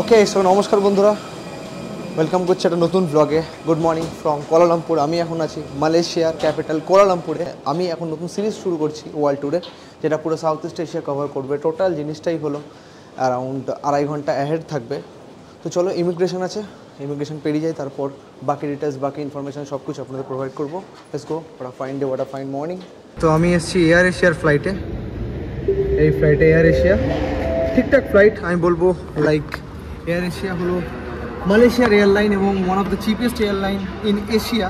Okay so নমস্কার বন্ধুরা, welcome করছি একটা নতুন ব্লগে। Good morning from Kuala Lumpur. আমি এখন আছি মালয়েশিয়ার ক্যাপিটাল কুয়ালালামপুরে। আমি এখন নতুন সিরিজ শুরু করছি ওয়ার্ল্ড ট্যুরে, যেটা পুরো সাউথ ইস্ট এশিয়া কভার করবে। টোটাল জিনিসটাই হলো অ্যারাউন্ড 2.5 ঘন্টা অ্যাহেড থাকবে। তো চলো, ইমিগ্রেশন আছে, ইমিগ্রেশন পেরিয়ে যাই, তারপর বাকি ডিটেলস বাকি ইনফরমেশান সব কিছু আপনাদের প্রোভাইড করবো। লেটস গো, ওটা ফাইন ডে, ওটা ফাইন মর্নিং। তো আমি এসেছি এয়ার এশিয়ার ফ্লাইটে। এই ফ্লাইটে এয়ার এশিয়া ঠিকঠাক ফ্লাইট আমি বলবো। লাইক এয়ার এশিয়া হলো মালয়েশিয়ার এয়ারলাইন এবং one of the cheapest airline in Asia,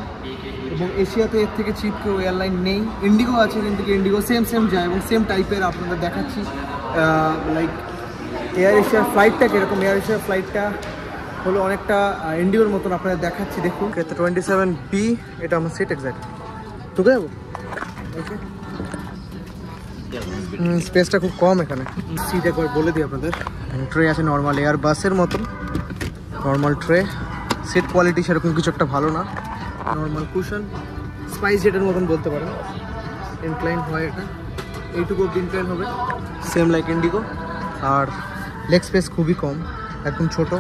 এবং এশিয়াতে এর থেকে চিপ কেউ এয়ারলাইন নেই। ইন্ডিগো আছে, কিন্তু ইন্ডিগো সেম যায় এবং সেম টাইপের আপনাদের দেখাচ্ছি। লাইক এয়ার এশিয়ার ফ্লাইটটা কীরকম, এয়ার এশিয়ার ফ্লাইটটা হলো অনেকটা ইন্ডিগোর মতন আপনাদের দেখাচ্ছি। দেখুন 27B, এটা আমার সিট এক্স্যাক্ট। ঢুকে যাবো? স্পেসটা খুব কম এখানে। সিট একবার বলে দিই আপনাদের। ট্রে আছে নর্মাল এয়ার বাসের মতন, নর্মাল ট্রে। সিট কোয়ালিটি সেরকম কিছু একটা ভালো না, নর্মাল কুশন, স্পাইস জেটের মতন বলতে পারেন। ইনক্লাইন হয় এটা, এইটুকু অব্দি ইনক্লাইন হবে, সেম লাইক ইন্ডিগো। আর লেগ স্পেস খুবই কম, একদম ছোট।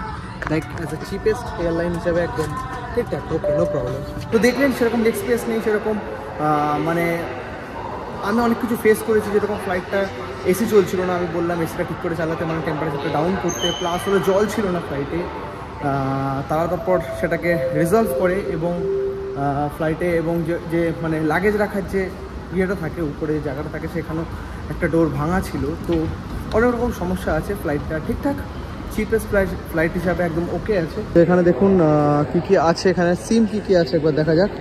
Like as a cheapest airline হিসাবে একদম ঠিকঠাক, ওকে, নো প্রবলেম। তো দেখলেন সেরকম লেগ স্পেস নেই, সেরকম মানে আমি অনেক কিছু ফেস করেছি। যেরকম ফ্লাইটটা এসি চলছিল না, আমি বললাম এসিটা ঠিক করে চালাতে, মানে টেম্পারেচারটা ডাউন করতে, প্লাস হলো জল ছিল না ফ্লাইটে। তারা তারপর সেটাকে রিজলভ করে এবং ফ্লাইটে এবং যে মানে লাগেজ রাখার যে ইয়েটা থাকে, উপরে যে জায়গাটা থাকে, সেখানেও একটা ডোর ভাঙা ছিল। তো অনেক রকম সমস্যা আছে। ফ্লাইটটা ঠিকঠাক চিপেস্ট ফ্লাইট হিসাবে একদম ওকে আছে। তো এখানে দেখুন কী কী আছে, এখানে সিম কী আছে একবার দেখা যাক।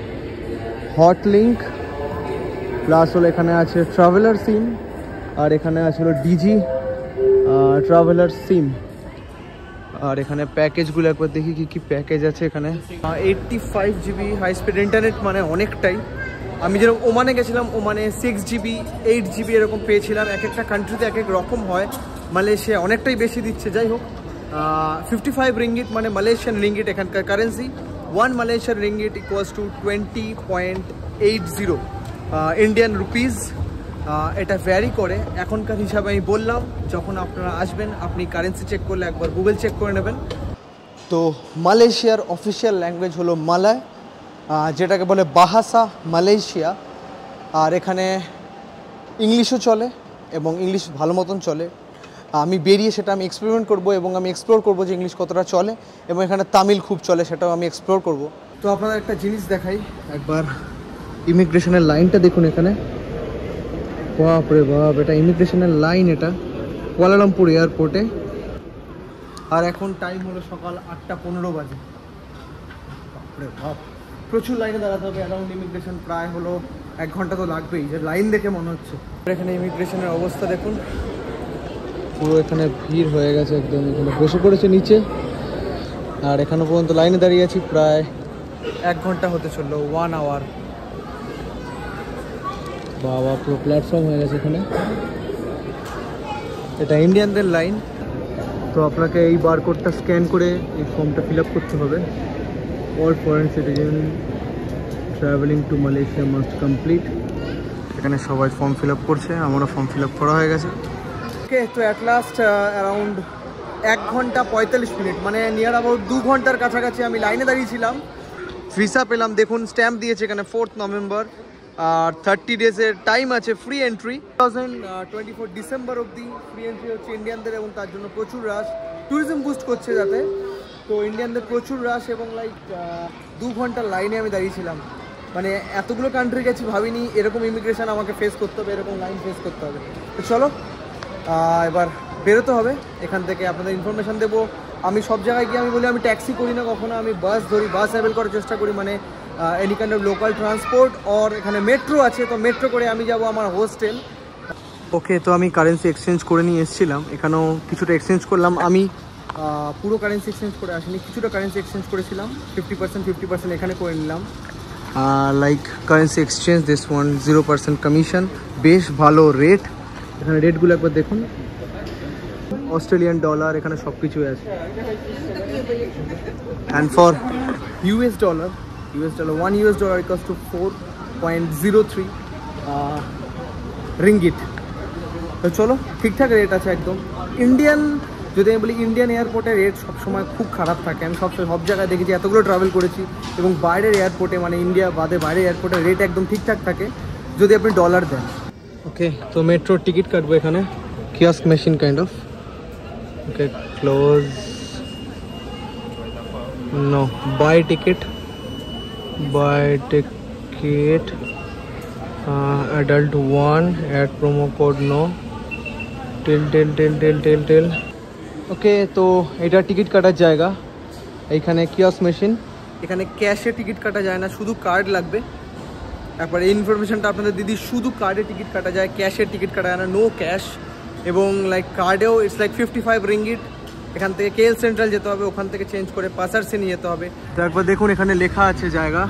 হট লিঙ্ক, প্লাস হলো এখানে আছে ট্রাভেলার সিম, আর এখানে আছে হলো ডিজি ট্রাভেলার সিম। আর এখানে প্যাকেজগুলো একবার দেখি কী প্যাকেজ আছে এখানে। 85 GB হাই স্পিড ইন্টারনেট, মানে অনেকটাই। আমি যেরকম ওমানে গেছিলাম, ওমানে 6 GB 8 GB এরকম পেয়েছিলাম। এক একটা কান্ট্রিতে এক এক রকম হয়। মালয়েশিয়া অনেকটাই বেশি দিচ্ছে। যাই হোক, 55 রিঙ্গিট মানে মালয়েশিয়ান রিঙ্গিট এখানকার currency. 1 Malaysian ringgit equals to 20.80 Indian rupees. এটা ভ্যারি করে এখনকার হিসাবে। আমি বললাম যখন আপনারা আসবেন আপনি কারেন্সি চেক করলে একবার গুগল চেক করে নেবেন। তো মালয়েশিয়ার অফিসিয়াল ল্যাঙ্গুয়েজ হলো মালয়, যেটাকে বলে বাহাসা মালয়েশিয়া। আর এখানে ইংলিশও চলে এবং ইংলিশ ভালো মতন চলে। আমি বেরিয়ে সেটা আমি এক্সপেরিমেন্ট করব এবং আমি এক্সপ্লোর করব যে ইংলিশ কতটা চলে, এবং এখানে তামিল খুব চলে, সেটাও আমি এক্সপ্লোর করব। তো আপনাদের একটা জিনিস দেখাই, একবার ইমিগ্রেশনের লাইনটা দেখুন এখানে। বাপরে বাপ, এটা ইমিগ্রেশনের লাইন, এটা কুয়ালালামপুর এয়ারপোর্টে। আর এখন টাইম হলো সকাল 8:15 বাজে। বাপরে বাপ, প্রচুর লাইনে দাঁড়াতে হবে অ্যারাউন্ড ইমিগ্রেশন। প্রায় হলো 1 ঘন্টা তো লাগবেই, যে লাইন দেখে মনে হচ্ছে। এখানে ইমিগ্রেশনের অবস্থা দেখুন, পুরো এখানে ভিড় হয়ে গেছে একদম। এখানে বসে পড়েছে নিচে, আর এখানে পর্যন্ত লাইনে দাঁড়িয়ে আছি প্রায় 1 ঘন্টা হতে চললো, 1 আওয়ার। বাবা, পুরো প্ল্যাটফর্ম হয়ে গেছে এখানে। এটা ইন্ডিয়ানদের লাইন। তো আপনাকে এই বারকোডটা স্ক্যান করে এই ফর্মটা ফিল আপ করতে হবে। All foreign citizen travelling to Malaysia must complete. এখানে সবাই ফর্ম ফিল আপ করছে, আমারও ফর্ম ফিল আপ করা হয়ে গেছে। ওকে, তো অ্যাট লাস্ট অ্যারাউন্ড 1 ঘন্টা 45 মিনিট, মানে নিয়ার অ্যাবাউট 2 ঘন্টার কাছাকাছি আমি লাইনে দাঁড়িয়েছিলাম। ভিসা পেলাম, দেখুন স্ট্যাম্প দিয়েছে এখানে 4 নভেম্বর। আর 30 ডেজের টাইম আছে ফ্রি এন্ট্রি। 2024 ডিসেম্বর অবধি ফ্রি এন্ট্রি হচ্ছে ইন্ডিয়ানদের, এবং তার জন্য প্রচুর রাশ, ট্যুরিজম বুস্ট করছে যাতে। তো ইন্ডিয়ানদের প্রচুর রাশ, এবং লাইক 2 ঘন্টার লাইনে আমি দাঁড়িয়েছিলাম। মানে এতগুলো কান্ট্রি গেছি, ভাবিনি এরকম ইমিগ্রেশন আমাকে ফেস করতে হবে, এরকম লাইন ফেস করতে হবে। তো চলো এবার বেরোতে হবে এখান থেকে, আপনাদের ইনফরমেশান দেবো। আমি সব জায়গায় গিয়ে আমি বলি আমি ট্যাক্সি করি না কখনো, আমি বাস ধরি, বাস অ্যাভেল করার চেষ্টা করি, মানে any kind of local transport. আর এখানে মেট্রো আছে, তো মেট্রো করে আমি যাব আমার হোস্টেল। ওকে, তো আমি কারেন্সি এক্সচেঞ্জ করে নিয়ে এসেছিলাম, এখানেও কিছুটা এক্সচেঞ্জ করলাম। আমি পুরো কারেন্সি এক্সচেঞ্জ করে আসিনি, কিছুটা কারেন্সি এক্সচেঞ্জ করেছিলাম, 50% এখানে করে নিলাম। Like currency exchange this one 0% commission, বেশ ভালো রেট। এখানে রেটগুলো একবার দেখুন, অস্ট্রেলিয়ান ডলার, এখানে সব কিছুই আছে। And for US dollar 1 US dollar equals to 4.03 ringgit. তো চলো, ঠিকঠাক রেট আছে একদম। ইন্ডিয়ান যদি আমি বলি ইন্ডিয়ান এয়ারপোর্টের রেট সবসময় খুব খারাপ থাকে। আমি সব জায়গায় দেখেছি, এতগুলো ট্রাভেল করেছি, এবং বাইরের এয়ারপোর্টে মানে ইন্ডিয়া বাদে বাইরের এয়ারপোর্টের রেট একদম ঠিকঠাক থাকে যদি আপনি ডলার দেন। ওকে, তো মেট্রোর টিকিট কাটবো এখানে, kiosk machine kind of. Okay, close, no, buy ticket, adult 1, add promo code no, till। Okay, তো এটা টিকিট কাটার জায়গা। এইখানে কিয়স্ক মেশিন, এখানে ক্যাশে টিকিট কাটা যায় না, শুধু কার্ড লাগবে। তারপরে এই ইনফরমেশনটা আপনাদের দিদি, শুধু কার্ডে টিকিট কাটা যায়, ক্যাশের টিকিট কাটা যায় না, নো ক্যাশ। এবং লাইক কার্ডেও ইটস লাইক 55 রিঙ্গিট। এখান থেকে কেএল সেন্ট্রাল যেতে হবে, ওখান থেকে চেঞ্জ করে পাসারসে নিয়ে যেতে হবে। তো একবার দেখুন এখানে লেখা আছে জায়গা,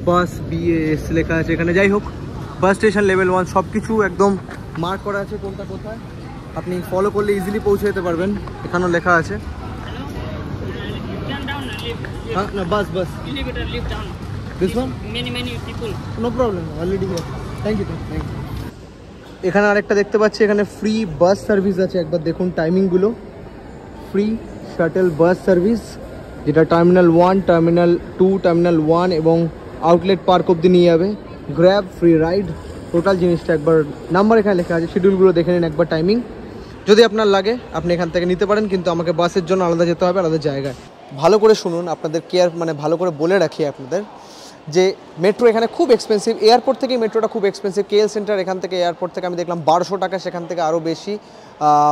বাস BAS লেখা আছে এখানে। যাই হোক, বাস স্টেশন লেভেল 1 সব কিছু একদম মার্ক করা আছে কোনটা কোথায়। আপনি ফলো করলে ইজিলি পৌঁছে যেতে পারবেন। এখানেও লেখা আছে। হ্যাঁ, না, বাস elevator lift down. This one? Many people. No problem. Already here. Thank you. এখানে আরেকটা দেখতে পাচ্ছি, এখানে ফ্রি বাস সার্ভিস আছে। একবার দেখুন টাইমিংগুলো। ফ্রি শাটল বাস সার্ভিস, যেটা টার্মিনাল 1, টার্মিনাল 2, টার্মিনাল 1 এবং আউটলেট পার্ক অব্দি নিয়ে যাবে। গ্র্যাব, ফ্রি রাইড, টোটাল জিনিসটা একবার নাম্বার এখানে লেখা আছে। শিডিউলগুলো দেখে নিন একবার, টাইমিং যদি আপনার লাগে আপনি এখান থেকে নিতে পারেন, কিন্তু আমাকে বাসের জন্য আলাদা যেতে হবে, আলাদা জায়গায়। ভালো করে শুনুন, আপনাদের কেয়ার মানে ভালো করে বলে রাখি আপনাদের যে মেট্রো এখানে খুব এক্সপেন্সিভ। এয়ারপোর্ট থেকেই মেট্রোটা খুব এক্সপেন্সিভ। কেএল সেন্টার এখান থেকে এয়ারপোর্ট থেকে আমি দেখলাম 1200 টাকা, সেখান থেকে আরও বেশি,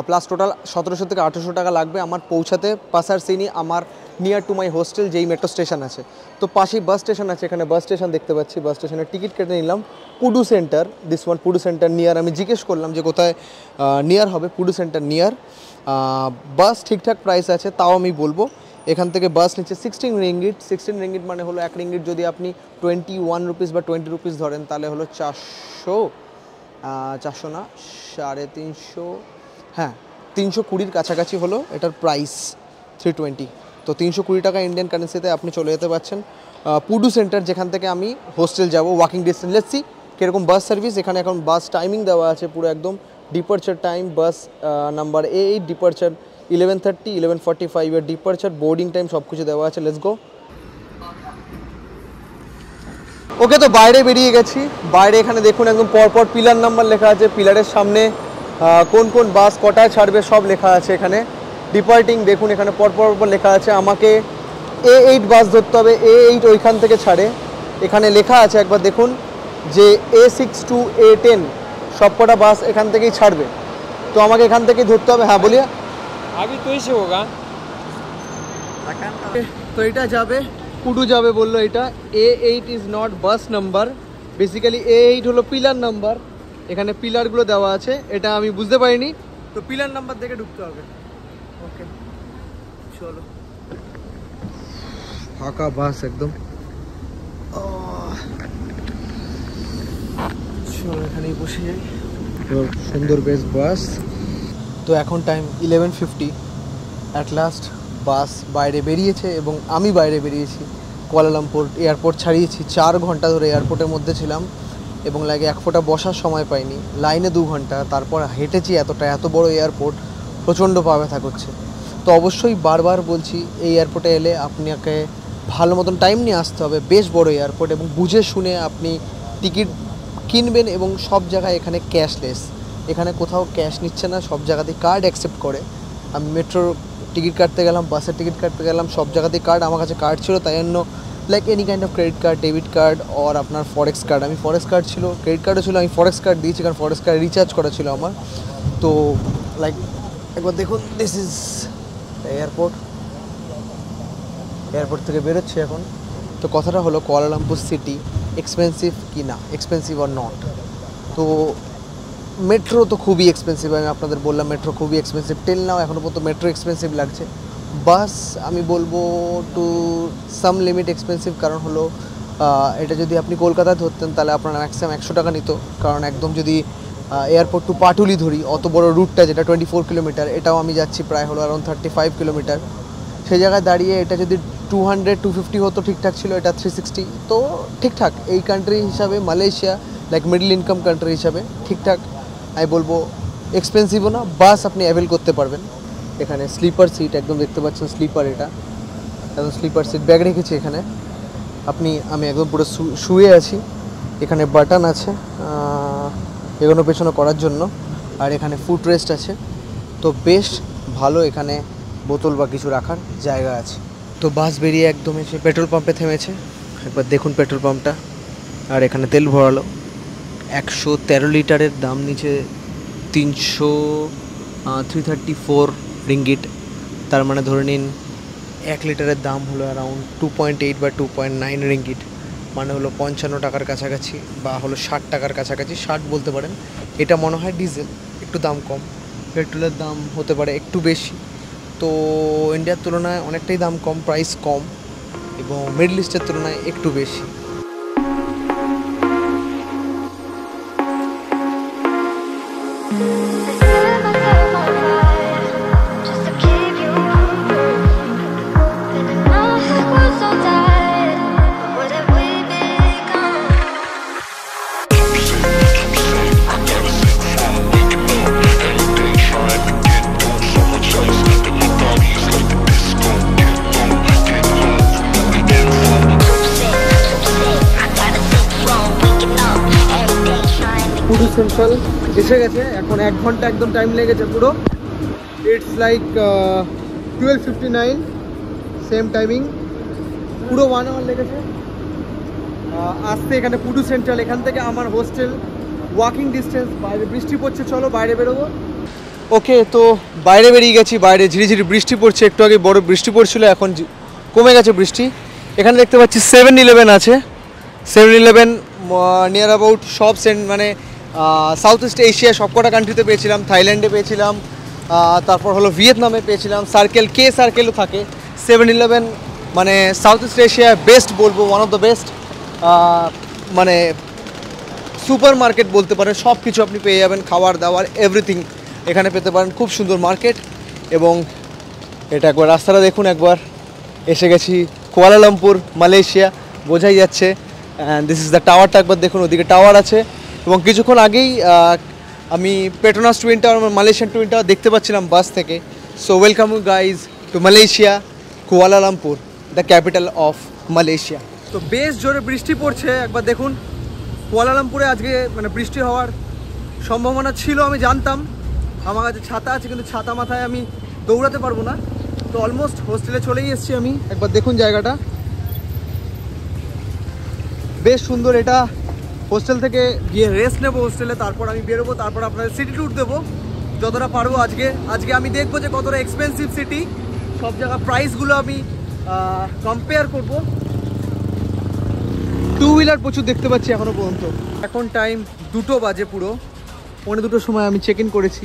প্লাস টোটাল 1700 থেকে 1800 টাকা লাগবে আমার পৌঁছাতে পাসারসিনি, আমার নিয়ার টু মাই হোস্টেল যেই মেট্রো স্টেশন আছে। তো পাশেই বাস স্টেশন আছে, এখানে বাস স্টেশন দেখতে পাচ্ছি। বাস স্টেশনের টিকিট কেটে নিলাম। Pudu Sentral, this one Pudu Sentral near. আমি জিজ্ঞেস করলাম যে কোথায় নিয়ার হবে, পুডু সেন্টার নিয়ার। বাস ঠিকঠাক প্রাইস আছে, তাও আমি বলবো এখান থেকে বাস নিচ্ছে 16 রিঙ্গিট। 16 রিঙ্গিট মানে হলো 1 রিঙ্গিট যদি আপনি 21 রুপিস বা 20 রুপিস ধরেন, তাহলে হলো 400 না, 350, হ্যাঁ 320 কাছাকাছি হলো এটার প্রাইস, 320। তো 320 টাকা ইন্ডিয়ান কারেন্সিতে আপনি চলে যেতে পারছেন পুডু সেন্টার, যেখান থেকে আমি হোস্টেল যাব, ওয়াকিং ডিস্টেন্স। লেটস সি কীরকম বাস সার্ভিস। এখানে এখন বাস টাইমিং দেওয়া আছে পুরো একদম, departure time, bus number A8, departure 11:30, 11:45 এর ডিপারচার, বোর্ডিং টাইম সব কিছু দেওয়া আছে। Let's go. ওকে, তো বাইরে বেরিয়ে গেছি। বাইরে এখানে দেখুন একদম পরপর পিলার নাম্বার লেখা আছে, পিলারের সামনে কোন কোন বাস কটায় ছাড়বে সব লেখা আছে এখানে। ডিপার্টিং দেখুন এখানে পরপর লেখা আছে। আমাকে A8 বাস ধরতে হবে, A8 ওইখান থেকে ছাড়ে। এখানে লেখা আছে একবার দেখুন যে A6 to A10 সব কটা বাস এখান থেকেই ছাড়বে, তো আমাকে এখান থেকেই ধরতে হবে। হ্যাঁ বলিয়া अभी तो ऐसे होगा। তো এটা যাবে পুডু যাবে বললো। এটা A8 is not bus number, basically A8 হলো পিলার নাম্বার। এখানে পিলারগুলো দেওয়া আছে, এটা আমি বুঝতে পারিনি, তো পিলার নাম্বার দেখে ঢুকতে হবে। ওকে চলো, ফাঁকা বাস একদম। চলো এখানেই বসে যাই, সুন্দর বেশ বাস। তো এখন টাইম 11:50। অ্যাট লাস্ট বাস বাইরে বেরিয়েছে এবং আমি বাইরে বেরিয়েছি। কুয়ালালামপুর এয়ারপোর্ট ছাড়িয়েছি, 4 ঘন্টা ধরে এয়ারপোর্টের মধ্যে ছিলাম এবং লাগে এক ফোঁটা বসার সময় পাইনি, লাইনে 2 ঘন্টা, তারপর হেঁটেছি এত বড় এয়ারপোর্ট, প্রচণ্ড পা ব্যথা করছে। তো অবশ্যই বারবার বলছি, এই এয়ারপোর্টে এলে আপনাকে ভালো মতন টাইম নিয়ে আসতে হবে। বেশ বড় এয়ারপোর্ট এবং বুঝে শুনে আপনি টিকিট কিনবেন, এবং সব জায়গায় এখানে ক্যাশলেস, এখানে কোথাও ক্যাশ নিচ্ছে না, সব জায়গাতেই কার্ড অ্যাকসেপ্ট করে। আমি মেট্রোর টিকিট কাটতে গেলাম, বাসের টিকিট কাটতে গেলাম, সব জায়গাতেই কার্ড, আমার কাছে কার্ড ছিল, তাই জন্য like any kind of credit card, debit card or আপনার ফরেক্স কার্ড। আমি ফরেক্স কার্ড ছিল, ক্রেডিট কার্ডও ছিল, আমি ফরেক্স কার্ড দিয়েছি কারণ ফরেক্স কার্ড রিচার্জ করা ছিল আমার। তো লাইক একবার দেখুন, দিস ইজ এয়ারপোর্ট থেকে বেরোচ্ছি এখন। তো কথাটা হলো কুয়ালালামপুর সিটি এক্সপেন্সিভ কি না, এক্সপেন্সিভ অর নট। তো মেট্রো তো খুবই এক্সপেন্সিভ, আমি আপনাদের বললাম মেট্রো খুবই এক্সপেন্সিভ, টেল নাও এখনও পর্যন্ত মেট্রো এক্সপেন্সিভ লাগছে। বাস আমি বলবো টু সাম লিমিট এক্সপেন্সিভ, কারণ হলো এটা যদি আপনি কলকাতায় ধরতেন তাহলে আপনার ম্যাক্সিমাম 100 টাকা নিত, কারণ একদম যদি এয়ারপোর্ট টু পাটুলি ধরি, অত বড় রুটটা যেটা 24 কিলোমিটার, এটাও আমি যাচ্ছি প্রায় হলো অ্যারাউন্ড 35 কিলোমিটার। সেই জায়গায় দাঁড়িয়ে এটা যদি 200-250 হতো ঠিকঠাক ছিল, এটা 360, তো ঠিকঠাক এই কান্ট্রি হিসাবে, Malaysia like middle income country হিসাবে ঠিকঠাক আমি বলবো, এক্সপেন্সিভও না। বাস আপনি অ্যাভেল করতে পারবেন, এখানে স্লিপার সিট একদম দেখতে পাচ্ছেন, স্লিপার, এটা একদম স্লিপার সিট। ব্যাগ রেখেছি এখানে, আমি একদম পুরো শুয়ে আছি। এখানে বাটন আছে এগোনো পেছনো করার জন্য, আর এখানে ফুট রেস্ট আছে। তো বেশ ভালো, এখানে বোতল বা কিছু রাখার জায়গা আছে। তো বাস বেরিয়ে একদম এসে পেট্রোল পাম্পে থেমেছে। একবার দেখুন পেট্রোল পাম্পটা, আর এখানে তেল ভরালো। 113 লিটারের দাম নিচে 334 রিঙ্গিট। তার মানে ধরে নিন 1 লিটারের দাম হলো অ্যারাউন্ড 2.8 বা 2.9 রিঙ্গিট, মানে হলো 55 টাকার কাছাকাছি বা হলো 60 টাকার কাছাকাছি, 60 বলতে পারেন। এটা মনে হয় ডিজেল, একটু দাম কম। পেট্রোলের দাম হতে পারে একটু বেশি। তো ইন্ডিয়ার তুলনায় অনেকটাই দাম কম, প্রাইস কম, এবং মিডল ইস্টের তুলনায় একটু বেশি। পুরো সেন্ট্রাল এসে গেছে, এখন 1 ঘন্টা একদম টাইম লেগেছে পুরো। ইটস লাইক 12:59, সেম টাইমিং, পুরো 1 আওয়ার লেগেছে আসতে এখানে পুডু সেন্ট্রাল। এখান থেকে আমার হোস্টেল ওয়াকিং ডিস্টেন্স। বাইরে বৃষ্টি পড়ছে, চলো বাইরে বেরোবো। ওকে, তো বাইরে বেরিয়ে গেছি। বাইরে ঝিরিঝিরি বৃষ্টি পড়ছে, একটু আগে বড় বৃষ্টি পড়ছিল, এখন কমে গেছে বৃষ্টি। এখানে দেখতে পাচ্ছি 7-Eleven আছে। 7-Eleven নিয়ার অ্যাবাউট সব মানে সাউথ ইস্ট এশিয়া সবকটা কান্ট্রিতে পেয়েছিলাম। থাইল্যান্ডে পেয়েছিলাম, তারপর হলো ভিয়েতনামে পেয়েছিলাম। সার্কেলও থাকে। 7-Eleven মানে সাউথ ইস্ট এশিয়া বেস্ট বলবো, ওয়ান অফ দ্য বেস্ট মানে সুপার মার্কেট বলতে পারেন। সব কিছু আপনি পেয়ে যাবেন, খাবার দাবার এভরিথিং এখানে পেতে পারেন। খুব সুন্দর মার্কেট। এবং এটা একবার রাস্তাটা দেখুন, একবার এসে গেছি কুয়ালালামপুর, মালয়েশিয়া, বোঝাই যাচ্ছে। অ্যান্ড দিস ইজ দ্য টাওয়ারটা, একবার দেখুন, ওদিকে টাওয়ার আছে। এবং কিছুক্ষণ আগেই আমি Petronas twin tower, Malaysian twin tower দেখতে পাচ্ছিলাম বাস থেকে। So welcome you guys to Malaysia, Kuala Lumpur, the capital of Malaysia. তো বেশ জোরে বৃষ্টি পড়ছে, একবার দেখুন। কুয়ালালামপুরে আজকে মানে বৃষ্টি হওয়ার সম্ভাবনা ছিল, আমি জানতাম। আমার কাছে ছাতা আছে, কিন্তু ছাতা মাথায় আমি দৌড়াতে পারবো না। তো অলমোস্ট হোস্টেলে চলেই এসেছি আমি। একবার দেখুন জায়গাটা, বেশ সুন্দর। এটা হোস্টেল থেকে গিয়ে রেস্ট নেবো হোস্টেলে, তারপর আমি বেরোবো, তারপর আপনাদের সিটি ট্যুর দেবো যতটা পারবো। আজকে আমি দেখবো যে কতটা এক্সপেন্সিভ সিটি, সব জায়গার প্রাইসগুলো আমি কম্পেয়ার করবো। 2 হুইলার প্রচুর দেখতে পাচ্ছি এখনো পর্যন্ত। এখন টাইম 2টো বাজে, পুরো 2:45 সময় আমি চেক ইন করেছি।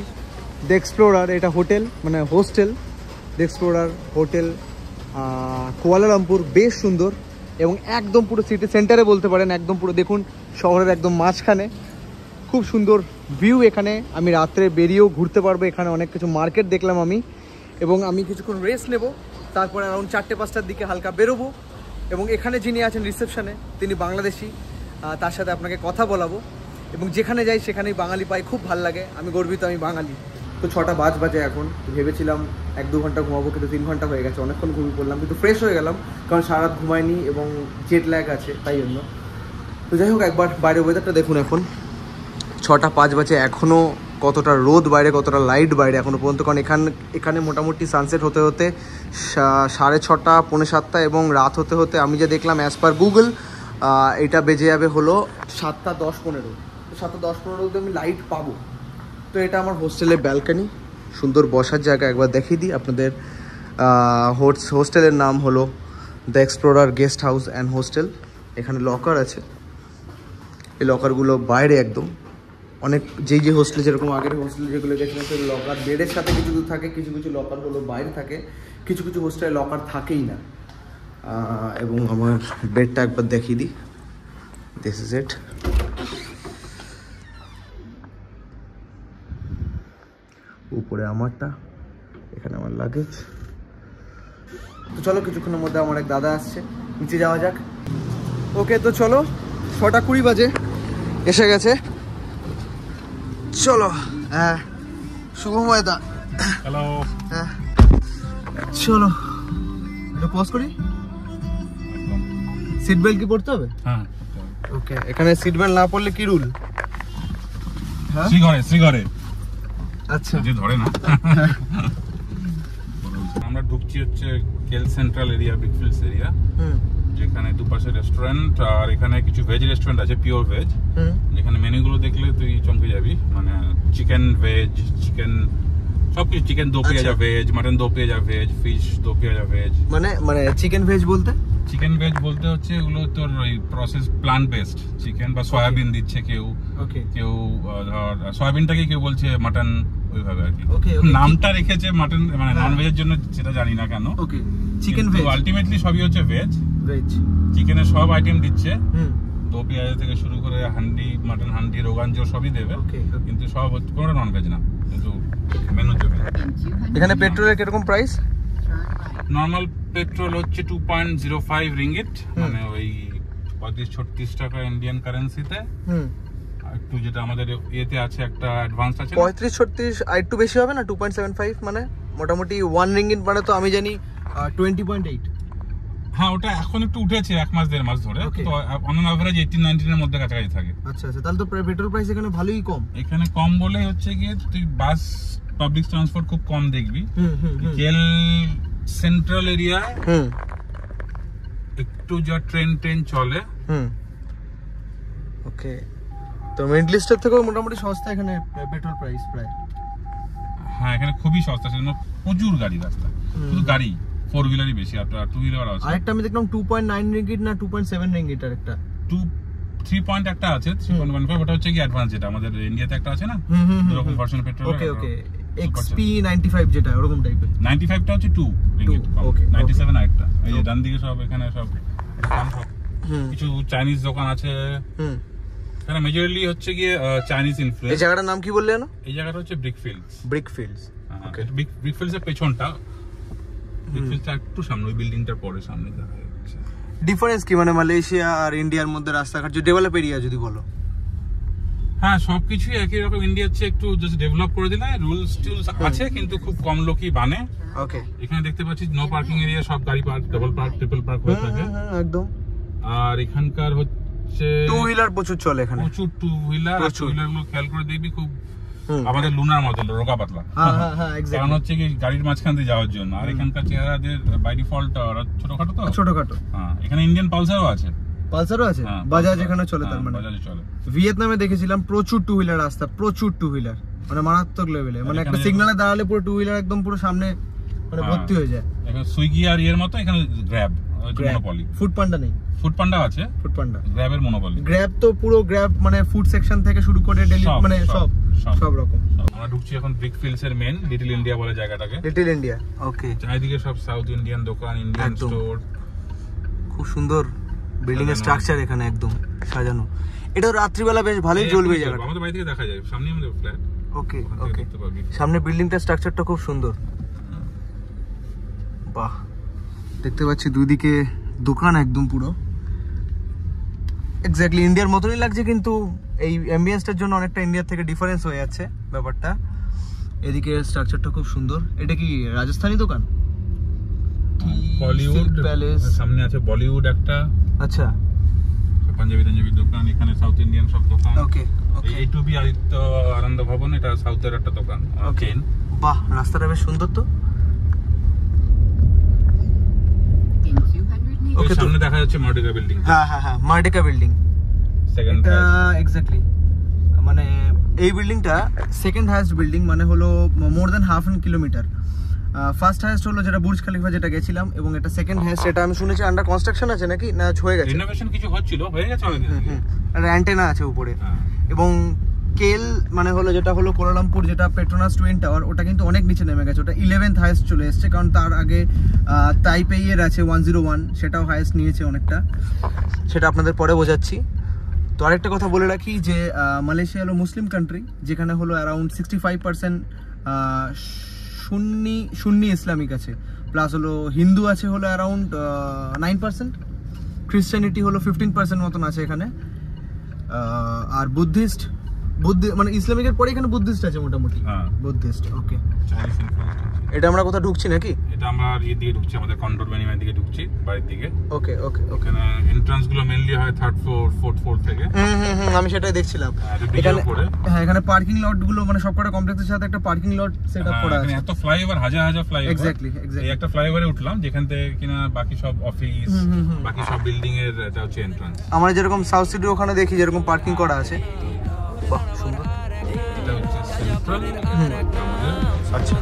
দ্য এক্সপ্লোরার, এটা হোটেল মানে hostel, the explorer hotel, Kuala Lumpur. বেশ সুন্দর এবং একদম পুরো সিটি সেন্টারে বলতে পারেন, একদম পুরো দেখুন শহরের একদম মাঝখানে। খুব সুন্দর ভিউ এখানে। আমি রাত্রে বেরিয়েও ঘুরতে পারবো। এখানে অনেক কিছু মার্কেট দেখলাম আমি, এবং আমি কিছুক্ষণ রেস্ট নেব, তারপরে অ্যারাউন্ড 4টে-5টার দিকে হালকা বেরোবো। এবং এখানে যিনি আছেন রিসেপশনে, তিনি বাংলাদেশি, তার সাথে আপনাকে কথা বলাবো। এবং যেখানে যাই সেখানেই বাঙালি পাই, খুব ভালো লাগে, আমি গর্বিত আমি বাঙালি। তো 6টা বাজে এখন। ভেবেছিলাম 1-2 ঘন্টা ঘুমাবো, কিন্তু 3 ঘন্টা হয়ে গেছে। অনেকক্ষণ ঘুমিয়ে পড়লাম, কিন্তু ফ্রেশ হয়ে গেলাম, কারণ সারা রাত ঘুমাইনি এবং জেট ল্যাগ আছে, তাই জন্য। তো যাই হোক, একবার বাইরের ওয়েদারটা দেখুন। এখন 6টা 5 বাজে, এখনও কতটা রোদ বাইরে, কতটা লাইট বাইরে এখনও পর্যন্ত। কারণ এখানে মোটামুটি সানসেট হতে হতে 6:30, 7:45, এবং রাত হতে হতে আমি যে দেখলাম অ্যাজ পার গুগল এটা বেজে যাবে হলো 7:10-15। তো 7:10-15 অবধি আমি লাইট পাবো। তো এটা আমার হোস্টেলের ব্যালকনি, সুন্দর বসার জায়গা। একবার দেখিয়ে দিই আপনাদের। হোস্টেলের নাম হলো the explorer guest house and hostel. এখানে লকার আছে, এই লকারগুলো বাইরে একদম। অনেক যে হোস্টেলে যেরকম আগের হোস্টেলে যেগুলো গেছিলাম, সেই লকার বেডের সাথে কিছু থাকে, কিছু লকার হলো বাইরে থাকে, কিছু হোস্টেলে লকার থাকেই না। এবং আমার বেডটা একবার দেখিয়ে দিই। This is it. উপরে আমারটা, এখানে আমার লাগেজ। তো চলো, কিছুক্ষণের মধ্যে আমার এক দাদা আসছে, নিচে যাওয়া যাক। ওকে, তো চলো, 6:20 বাজে, এসে গেছে। চলো। হ্যাঁ, শুভময় দা। হ্যালো। হ্যাঁ, চলো একটু পজ করি। সিট বেল্ট কি পড়তে হবে? হ্যাঁ ওকে, এখানে সিট বেল্ট না পড়লে কি রুল? হ্যাঁ শ্রীঘরে আচ্ছা যে ধরে না। আমরা ঢুকছি হচ্ছে কেল সেন্ট্রাল এরিয়া, ব্রিকফিল্ডস এরিয়া, যেখানে দুপাশে রেস্টুরেন্ট আর এখানে কিছু ভেজ রেস্টুরেন্ট আছে, পিওর ভেজ, যেখানে মেনুগুলো দেখলে তুই চমকে যাবি। মানে চিকেন ভেজ, চিকেন সবকিছু, চিকেন দো পেঁয়াজা ভেজ, মাটন দো পেঁয়াজা ভেজ, ফিশ দো পেঁয়াজা ভেজ। মানে চিকেন ভেজ বলতে? চিকেন ভেজ বলতে হচ্ছে এগুলো তোর ওই প্রসেস প্লান্ট বেসড চিকেন, বা সয়াবিন দিচ্ছে কেউ, কেউ ধর সয়াবিনটাকে কেউ বলছে মাটন, ওইভাবে আর কি। নামটা রেখেছে মাটন, মানে নন ভেজের জন্য, সেটা জানি না কেন। ওকে, চিকেন ভেজ আলটিমেটলি সবই হচ্ছে ভেজ। চিকেনের সব আইটেম দিচ্ছে, দো পেঁয়াজ থেকে শুরু করে হান্ডি, মাটন হান্ডি, রোগান জোর সবই দেবে, কিন্তু সব কোনো নন ভেজ না, কিন্তু মেনুতে ভেজ। এখানে পেট্রোলের কিরকম প্রাইস? নর্মাল পেট্রোল হচ্ছে 2.05 রিঙ্গিট, মানে ওই 35-36 টাকা ইন্ডিয়ান কারেন্সিতে। একটু যেটা আমাদের ইয়েতে আছে, একটা অ্যাডভান্স আছে 35-36, আর একটু বেশি হবে না? 2.75 মানে মোটামুটি 1 রিঙ্গিট মানে তো আমি জানি 20.8। হ্যাঁ, ওটা এখন একটু উঠেছে 1 মাস 1.5 মাস ধরে, তো অন এভারেজ 18-19 এর মধ্যে কাছাকাছি থাকে। আচ্ছা, তাহলে তো পেট্রোল প্রাইস এখানে ভালোই কম। এখানে কম বলে হচ্ছে গিয়ে তুই বাস, পাবলিক ট্রান্সপোর্ট খুব কম দেখবি। কেল সেন্ট্রাল এরিয়ায় একটু যা ট্রেন চলে। ওকে, তো মিডল ইস্টের থেকেও মোটামুটি সস্তা এখানে পেট্রোল প্রাইস প্রায়। হ্যাঁ, এখানে খুবই সস্তা, সেজন্য প্রচুর গাড়ি রাস্তা, শুধু গাড়ি, 4 হুইলারই বেশি, আর 2 হুইলার আছে। আরেকটা আমি দেখলাম 2.9 রিঙ্গিট না 2.7 রিঙ্গিট, আর একটা 3 পয়েন্ট একটা আছে, 3.15, ওটা হচ্ছে কি অ্যাডভান্স, যেটা আমাদের ইন্ডিয়াতে একটা আছে না, এরকম ভার্সন পেট্রোল। ওকে, XP 95 যেটা ওরকম টাইপের। 95টা হচ্ছে 2 রিঙ্গিট, 97 আরেকটা। এই যে ডান দিকে সব, এখানে সব কিছু চাইনিজ দোকান আছে। এখানে মেজরলি হচ্ছে গিয়ে চাইনিজ ইনফ্লুয়েন্স। এই জায়গাটার নাম কি বললে জানো? এই জায়গাটা হচ্ছে ব্রিকফিল্ডস। ওকে, ব্রিকফিল্ডস এর পেছনটা, ব্রিকফিল্ডসটা একটু সামনে, ওই বিল্ডিংটার পরে সামনে দেখা যাচ্ছে। ডিফারেন্স কি মানে মালয়েশিয়া আর ইন্ডিয়ার মধ্যে রাস্তাঘাট, যে ডেভেলপ এরিয়া যদি বলো? হ্যাঁ, সবকিছুই একই রকম। ইন্ডিয়ার চেয়ে একটু জাস্ট ডেভেলপ করে দিলে, রুলস টুলস আছে, কিন্তু খুব কম লোকই মানে। ওকে, এখানে দেখতে পাচ্ছি নো পার্কিং এরিয়া, সব গাড়ি park, double park, triple park হয়ে থাকে একদম। আর এখানকার হচ্ছে 2 হুইলার প্রচুর চলে এখানে, প্রচুর 2 হুইলার। আর 2 হুইলার গুলো খেয়াল করে দেখবি খুব আমাদের লুনার মতো রোগা পাতলা। কারণ হচ্ছে কি গাড়ির মাঝখান দিয়ে যাওয়ার জন্য। আর এখানকার চেহারাদের বাই ডিফল্ট ছোটখাটো, তো ছোটখাটো। হ্যাঁ, এখানে ইন্ডিয়ান পালসারও আছে, বাজাজ এখানে চলে। তার মানে বাজাজে চলে। ভিয়েতনামে দেখেছিলাম প্রচুর 2 হুইলার রাস্তা, প্রচুর 2 হুইলার, মানে মারাত্মক লেভেলে। মানে একটা সিগন্যালে দাঁড়ালে পুরো 2 হুইলার একদম পুরো সামনে মানে ভর্তি হয়ে যায়। এখানে সুইগি আর এর মতো এখানে গ্র্যাব মনোপলি। ফুড পান্ডা নেই? ফুড পান্ডা আছে, ফুড পান্ডা, গ্র্যাবের মনোপলি। গ্র্যাব তো পুরো গ্র্যাব, মানে ফুড সেকশন থেকে শুরু করে ডেলিভারি, মানে সব রকম। আমরা ঢুকছি এখন ব্রিকফিল্ডস এর মেন, লিটল ইন্ডিয়া বলে জায়গাটাকে। লিটল ইন্ডিয়া, ওকে। চারিদিকে সব সাউথ ইন্ডিয়ান দোকান, ইন্ডিয়ান স্টোর। খুব সুন্দর বিল্ডিং এর স্ট্রাকচার এখানে, একদম সাজানো। এটা রাত্রিবেলা বেশ ভালোই জ্বলবে জায়গাটা। আমাদের বাড়ি থেকে দেখা যায়, সামনে আমাদের ফ্ল্যাট। ওকে, সামনে বিল্ডিংটার স্ট্রাকচারটা খুব সুন্দর। বাহ, দেখতে পাচ্ছি দুদিকে দোকান, একদম পুরো এক্স্যাক্টলি ইন্ডিয়ার মতনই লাগছে, কিন্তু এই অ্যাম্বিয়েন্সটার জন্য অনেকটা ইন্ডিয়ার থেকে ডিফারেন্স হয়ে যাচ্ছে ব্যাপারটা। এদিকে স্ট্রাকচারটা খুব সুন্দর। এটা কি রাজস্থানী দোকান? বলিউড প্যালেস, সামনে আছে বলিউড একটা। আচ্ছা, পাঞ্জাবি দোকান, এখানে সাউথ ইন্ডিয়ান সব দোকান। ওকে, এই টু বি আদিত্য আনন্দ ভবন, এটা সাউথের একটা দোকান। ওকে, বাহ, রাস্তাটা বেশ সুন্দর তো। ওকে, সামনে দেখা যাচ্ছে মার্ডিকা বিল্ডিং। হ্যাঁ, মার্ডিকা বিল্ডিং, এটা এক্স্যাক্টলি মানে এই বিল্ডিংটা সেকেন্ড হাইয়েস্ট বিল্ডিং, মানে হলো more than half an kilometre. First highest হলো যেটা বুর্জ খলিফা, যেটা গেছিলাম, এবং এটা সেকেন্ড হাইয়েস্ট। এটা আমি শুনেছি আন্ডার কনস্ট্রাকশন আছে নাকি, না হয়ে গেছে? রিনোভেশন কিছু হচ্ছিল, হয়ে গেছে অনেক। আর অ্যান্টেনা আছে উপরে। এবং কেল মানে হলো যেটা হলো কোলালামপুর, যেটা পেট্রোনাস টুইন টাওয়ার, ওটা কিন্তু অনেক নিচে নেমে গেছে। ওটা 11th হাইয়েস্ট চলে এসছে, কারণ তার আগে তাইপেইয়ের আছে 101, সেটাও হাইয়েস্ট নিয়েছে অনেকটা। সেটা আপনাদের পরে বোঝাচ্ছি। তো আরেকটা কথা বলে রাখি যে মালয়েশিয়া হলো মুসলিম কান্ট্রি, যেখানে হলো অ্যারাউন্ড 65% সুন্নি ইসলামিক আছে, প্লাস হলো হিন্দু আছে হলো অ্যারাউন্ড 9%, ক্রিশ্চিয়ানিটি হলো 15% মতন আছে এখানে, আর বুদ্ধিস্ট মানে ইসলামিকের পরে এখানে বুদ্ধিস্ট আছে মোটামুটি। হ্যাঁ বুদ্ধিস্ট, ওকে। চাইনিজ ইনফ্লুয়েন্স আছে। এটা আমরা কোথাও ঢুকছি নাকি? এটা আমরা এই দিকে ঢুকছি, আমাদের কন্ডোর বেনিমার দিকে ঢুকছি, বাড়ির দিকে। ওকে ওকে ওকে। ওখানে এন্ট্রান্স গুলো মেইনলি হয় 3rd ফ্লোর 4th ফ্লোর থেকে। আমি সেটাই দেখছিলাম। এখানে হ্যাঁ, এখানে পার্কিং লট গুলো মানে সবকটা কমপ্লেক্সের সাথে একটা পার্কিং লট সেটআপ করা আছে। এত ফ্লাইওভার, হাজার হাজার ফ্লাইওভার। এক্স্যাক্টলি এই একটা ফ্লাইওভারে উঠলাম যেখান থেকে কিনা বাকি সব অফিস, বাকি সব বিল্ডিং এর এটা হচ্ছে এন্ট্রান্স। আমরা যেরকম সাউথ সিটি ওখানে দেখি যেরকম পার্কিং করা আছে। বাহ, সুন্দর। এটা হচ্ছে সেন্ট্রাল। আচ্ছা।